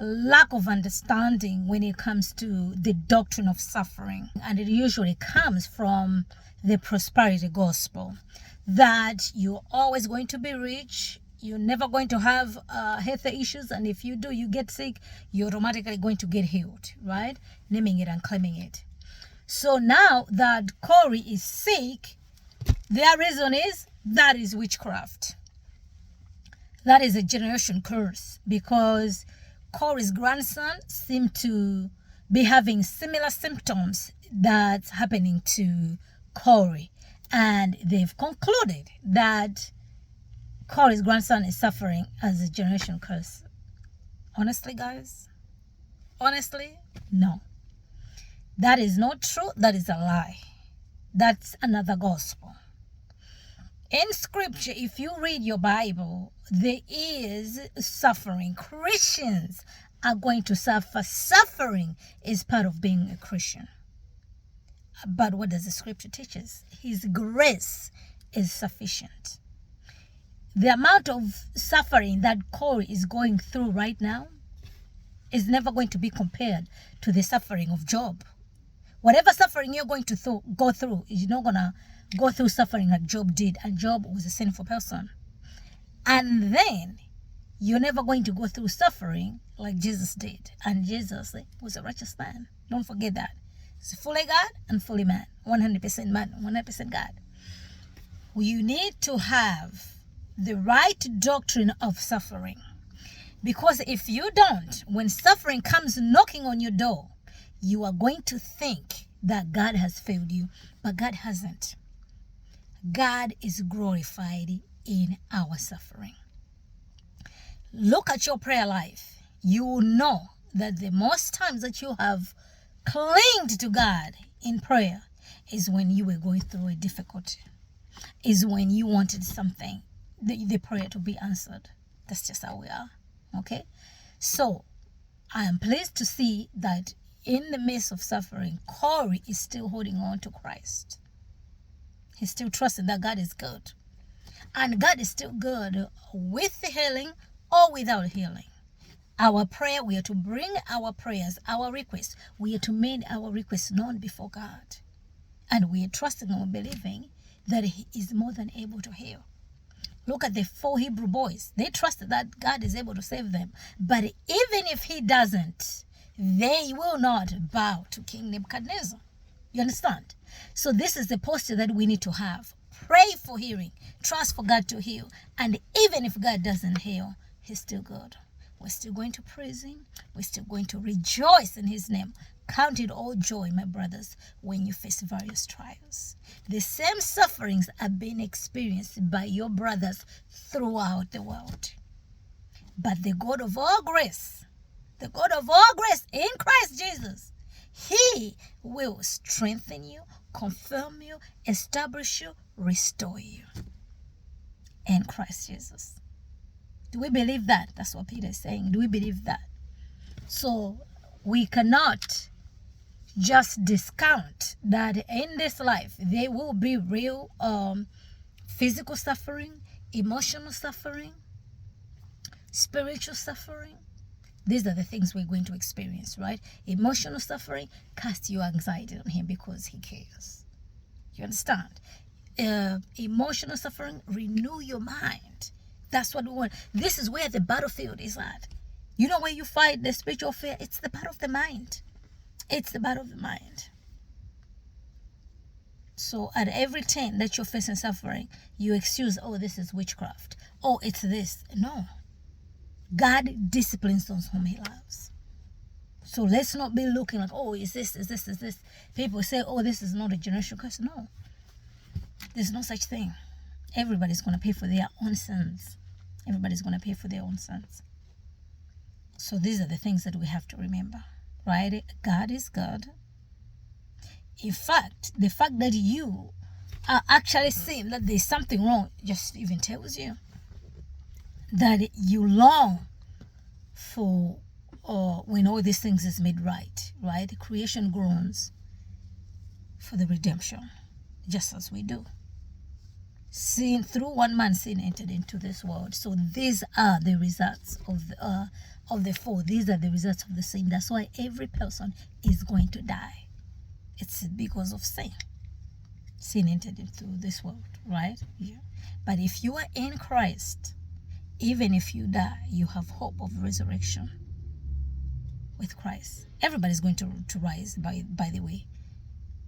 lack of understanding when it comes to the doctrine of suffering. And it usually comes from the prosperity gospel, that you're always going to be rich, you're never going to have health issues, and if you do, you get sick, you're automatically going to get healed, right? Naming it and claiming it. So now that Corey is sick, their reason is that is witchcraft. That is a generation curse, because Corey's grandson seemed to be having similar symptoms that's happening to Corey. And they've concluded that Corey's grandson is suffering as a generation curse. Honestly, guys, honestly, no. That is not true. That is a lie. That's another gospel. In scripture, if you read your Bible, there is suffering. Christians are going to suffer. Suffering is part of being a Christian. But what does the scripture teach us? His grace is sufficient. The amount of suffering that Corey is going through right now is never going to be compared to the suffering of Job. Whatever suffering you're going to go through, you're not going to go through suffering like Job did. And Job was a sinful person. And then you're never going to go through suffering like Jesus did. And Jesus was a righteous man. Don't forget that. He's fully God and fully man. 100% man, 100% God. You need to have the right doctrine of suffering. Because if you don't, when suffering comes knocking on your door, you are going to think that God has failed you. But God hasn't. God is glorified in our suffering. Look at your prayer life. You will know that the most times that you have clinged to God in prayer is when you were going through a difficulty, is when you wanted something, the prayer to be answered. That's just how we are. Okay? So, I am pleased to see that in the midst of suffering, Corey is still holding on to Christ. He's still trusting that God is good. And God is still good with the healing or without healing. Our prayer, we are to bring our prayers, our requests. We are to make our requests known before God. And we are trusting and believing that He is more than able to heal. Look at the 4 Hebrew boys. They trusted that God is able to save them. But even if He doesn't, they will not bow to King Nebuchadnezzar. You understand? So this is the posture that we need to have. Pray for healing. Trust for God to heal. And even if God doesn't heal, He's still good. We're still going to praise Him. We're still going to rejoice in His name. Count it all joy, my brothers, when you face various trials. The same sufferings are being experienced by your brothers throughout the world. But the God of all grace, in Christ Jesus, He will strengthen you, confirm you, establish you, restore you. In Christ Jesus. Do we believe that? That's what Peter is saying. Do we believe that? So we cannot just discount that in this life there will be real physical suffering, emotional suffering, spiritual suffering. These are the things we're going to experience, right? Emotional suffering, cast your anxiety on Him because He cares. You understand? Emotional suffering, renew your mind. That's what we want. This is where the battlefield is at. You know where you fight the spiritual fear? It's the battle of the mind. It's the battle of the mind. So at every turn that you're facing suffering, you excuse, oh, this is witchcraft. Oh, it's this. No. God disciplines those whom He loves. So let's not be looking like, oh, is this. People say, oh, this is not a generation curse. No. There's no such thing. Everybody's going to pay for their own sins. Everybody's going to pay for their own sins. So these are the things that we have to remember, right? God is God. In fact, the fact that you are actually seeing that there's something wrong just even tells you that you long for when all these things is made right? Creation groans for the redemption, just as we do. Sin, through one man, sin entered into this world. So these are the results of the fall. These are the results of the sin. That's why every person is going to die. It's because of sin. Sin entered into this world, right? Yeah. But if you are in Christ, even if you die, you have hope of resurrection with Christ. Everybody's going to rise, by the way.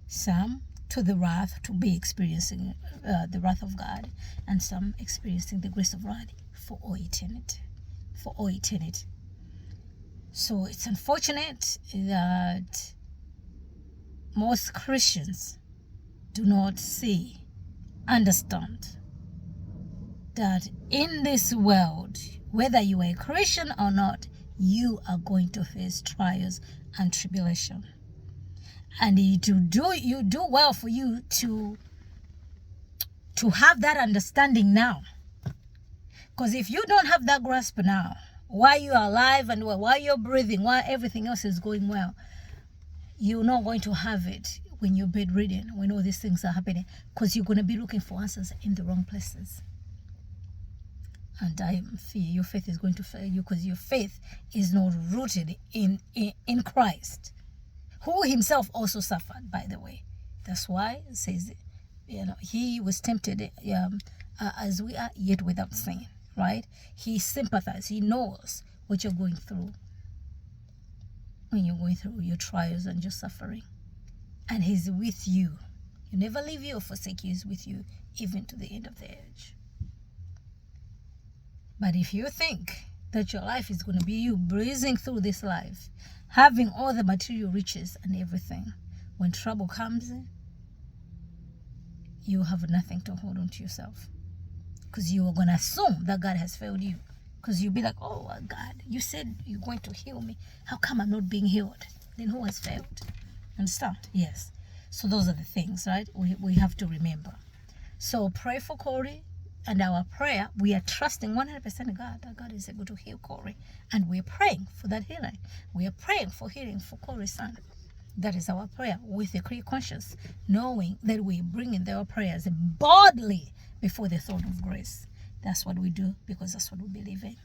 Some to the wrath, to be experiencing the wrath of God, and some experiencing the grace of God for all eternity. For all eternity. So it's unfortunate that most Christians do not see, understand that in this world, whether you are a Christian or not, you are going to face trials and tribulation. And you do well for you to have that understanding now. Because if you don't have that grasp now, while you are alive and while you're breathing, while everything else is going well, you're not going to have it when you're bedridden, when all these things are happening, because you're going to be looking for answers in the wrong places. And I fear your faith is going to fail you, because your faith is not rooted in Christ, who himself also suffered, by the way. That's why it says, he was tempted as we are, yet without sin, right? He sympathizes. He knows what you're going through when you're going through your trials and your suffering. And he's with you. He'll never leave you or forsake you. He's with you even to the end of the age. But if you think that your life is going to be you breezing through this life, having all the material riches and everything, when trouble comes in, you have nothing to hold on to yourself. Because you are going to assume that God has failed you. Because you'll be like, oh, God, you said you're going to heal me. How come I'm not being healed? Then who has failed? Understand? Yes. So those are the things, right? We have to remember. So pray for Corey. And our prayer, we are trusting 100% in God, that God is able to heal Corey. And we're praying for that healing. We are praying for healing for Corey's son. That is our prayer with a clear conscience, knowing that we bring in their prayers boldly before the throne of grace. That's what we do, because that's what we believe in.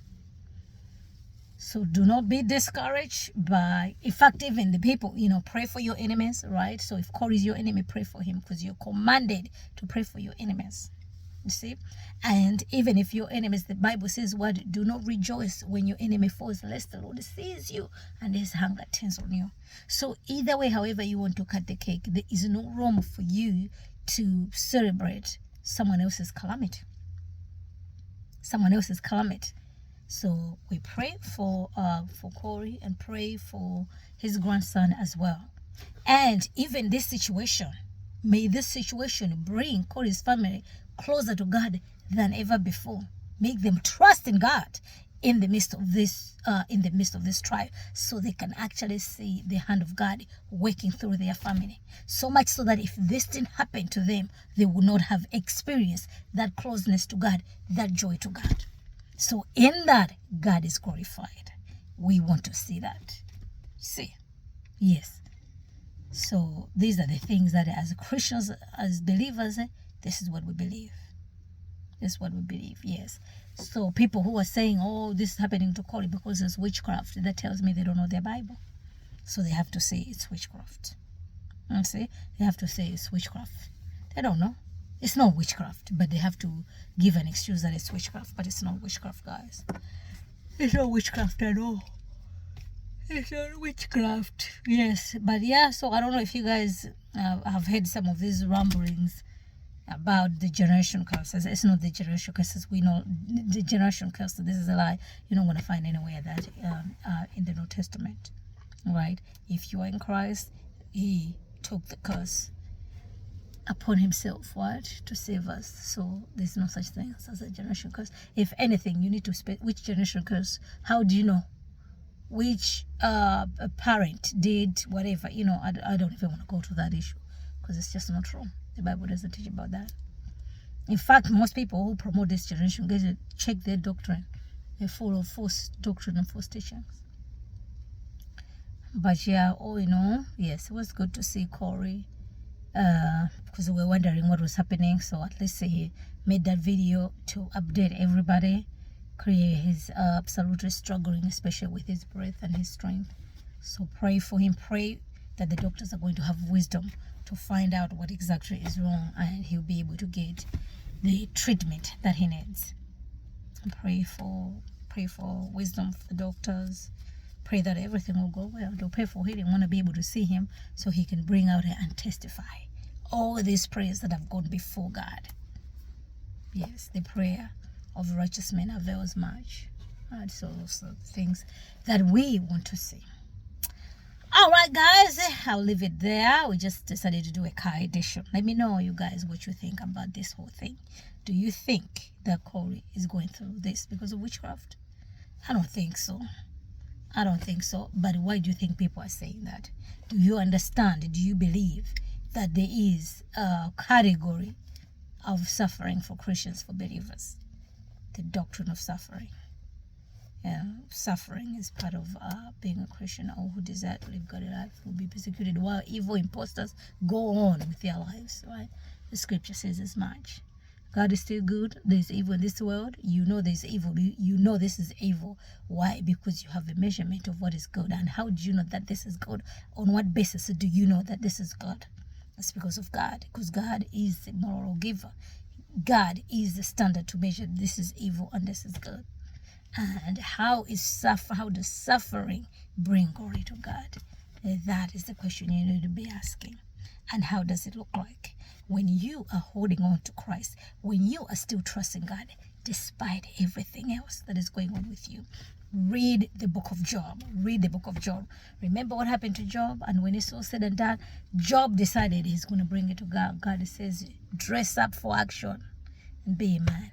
So do not be discouraged by, in fact, even the people, pray for your enemies, right? So if Corey is your enemy, pray for him, because you're commanded to pray for your enemies. You see? And even if your enemies, the Bible says, what? Do not rejoice when your enemy falls, lest the Lord sees you and his hunger turns on you. So either way, however you want to cut the cake, there is no room for you to celebrate someone else's calamity. Someone else's calamity. So we pray for Corey, and pray for his grandson as well. And even this situation, may this situation bring Corey's family closer to God than ever before. Make them trust in God in the midst of this trial, so they can actually see the hand of God working through their family. So much so that if this didn't happen to them, they would not have experienced that closeness to God, that joy to God. So in that, God is glorified. We want to see that. See? Yes. So these are the things that as Christians, as believers, this is what we believe. This is what we believe, yes. So people who are saying, oh, this is happening to Corey because it's witchcraft, that tells me they don't know their Bible. So they have to say it's witchcraft. You see? They have to say it's witchcraft. They don't know. It's not witchcraft, but they have to give an excuse that it's witchcraft. But it's not witchcraft, guys. It's not witchcraft at all. It's not witchcraft. Yes, but yeah, so I don't know if you guys have heard some of these rumblings about the generation curses. It's not the generation curses. We know the generation curse. This is a lie. You're not going to find anywhere that in the New Testament, right? If you are in Christ, he took the curse upon himself, what? To save us. So there's no such thing as a generation curse. If anything, you need to speak which generation curse. How do you know which parent did whatever? I don't even want to go to that issue, because it's just not true. The Bible doesn't teach about that. In fact, most people who promote this generation, guys, check their doctrine. They're full of false doctrine and false teachings. But yeah, all in all, yes, it was good to see Corey, because we were wondering what was happening. So at least he made that video to update everybody He's absolutely struggling, especially with his breath and his strength. So pray for him. Pray that the doctors are going to have wisdom to find out what exactly is wrong, and he'll be able to get the treatment that he needs. Pray for wisdom for the doctors. Pray that everything will go well. Don't pray for healing. Want to be able to see him so he can bring out and testify. All these prayers that have gone before God. Yes, the prayer of righteous men avails much. And so those are things that we want to see. All right, guys, I'll leave it there. We just decided to do a car edition. Let me know, you guys, what you think about this whole thing. Do you think that Corey is going through this because of witchcraft? I don't think so. I don't think so. But why do you think people are saying that? Do you understand? Do you believe that there is a category of suffering for Christians, for believers? The doctrine of suffering. Suffering is part of being a Christian. All who desire to live godly life will be persecuted, while evil imposters go on with their lives. Right? The scripture says as much. God is still good. There's evil in this world. You know there's evil. You know this is evil. Why? Because you have a measurement of what is good. And how do you know that this is good? On what basis do you know that this is good? It's because of God. Because God is the moral giver. God is the standard to measure this is evil and this is good. And how does suffering bring glory to God? That is the question you need to be asking. And how does it look like when you are holding on to Christ, when you are still trusting God despite everything else that is going on with you? Read the book of Job. Read the book of Job. Remember what happened to Job? And when it's all said and done, Job decided he's going to bring it to God. God says, dress up for action and be a man.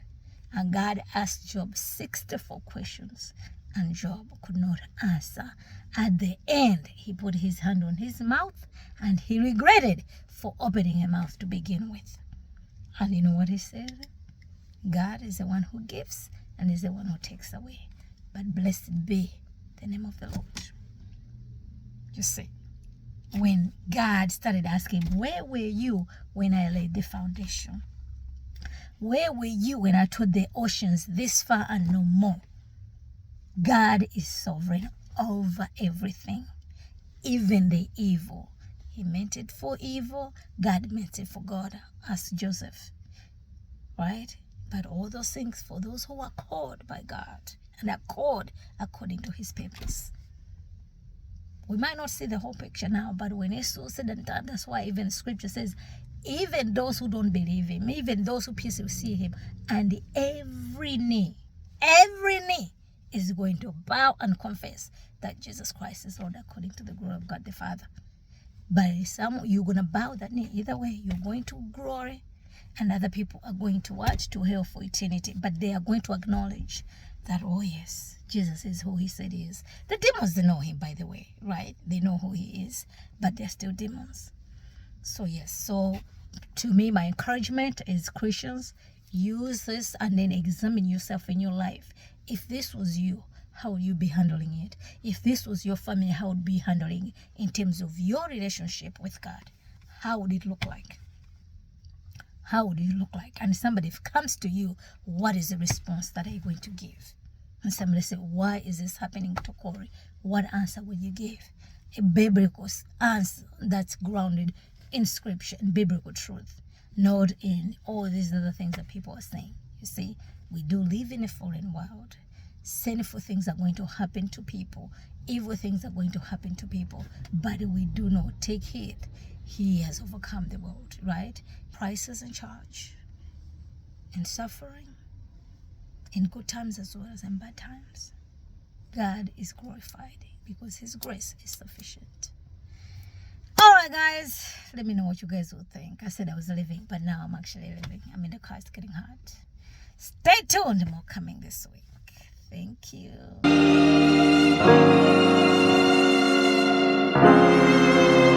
And God asked Job 64 questions, and Job could not answer. At the end, he put his hand on his mouth, and he regretted for opening a mouth to begin with. And you know what he said? God is the one who gives, and is the one who takes away. But blessed be the name of the Lord. You see, when God started asking, where were you when I laid the foundation? Where were you when I told the oceans this far and no more? God is sovereign over everything, even the evil. He meant it for evil. God meant it for God. Ask Joseph. Right? But all those things for those who are called by God and are called according to his purpose. We might not see the whole picture now, but when it's all said and done, that's why even scripture says, even those who don't believe him, even those who pierce will see him, and every knee is going to bow and confess that Jesus Christ is Lord according to the glory of God the Father. But you're going to bow that knee. Either way, you're going to glory, and other people are going to watch to hell for eternity. But they are going to acknowledge that, oh yes, Jesus is who he said he is. The demons, they know him, by the way, right? They know who he is, but they're still demons. So yes, so to me, my encouragement is Christians, use this and then examine yourself in your life. If this was you, how would you be handling it? If this was your family, how would you be handling it in terms of your relationship with God? How would it look like? How would it look like? And somebody comes to you, what is the response that are you going to give? And somebody say, why is this happening to Corey? What answer will you give? A biblical answer that's grounded in scripture and biblical truth, not in all these other things that people are saying. You see, we do live in a fallen world. Sinful things are going to happen to people. Evil things are going to happen to people. But we do not take heed. He has overcome the world, right? Prices and charge, and suffering, in good times as well as in bad times. God is glorified because his grace is sufficient. Alright guys, let me know what you guys will think. I said I was leaving, but now I'm actually leaving. I'm in the car, it's getting hot. Stay tuned, more coming this week. Thank you.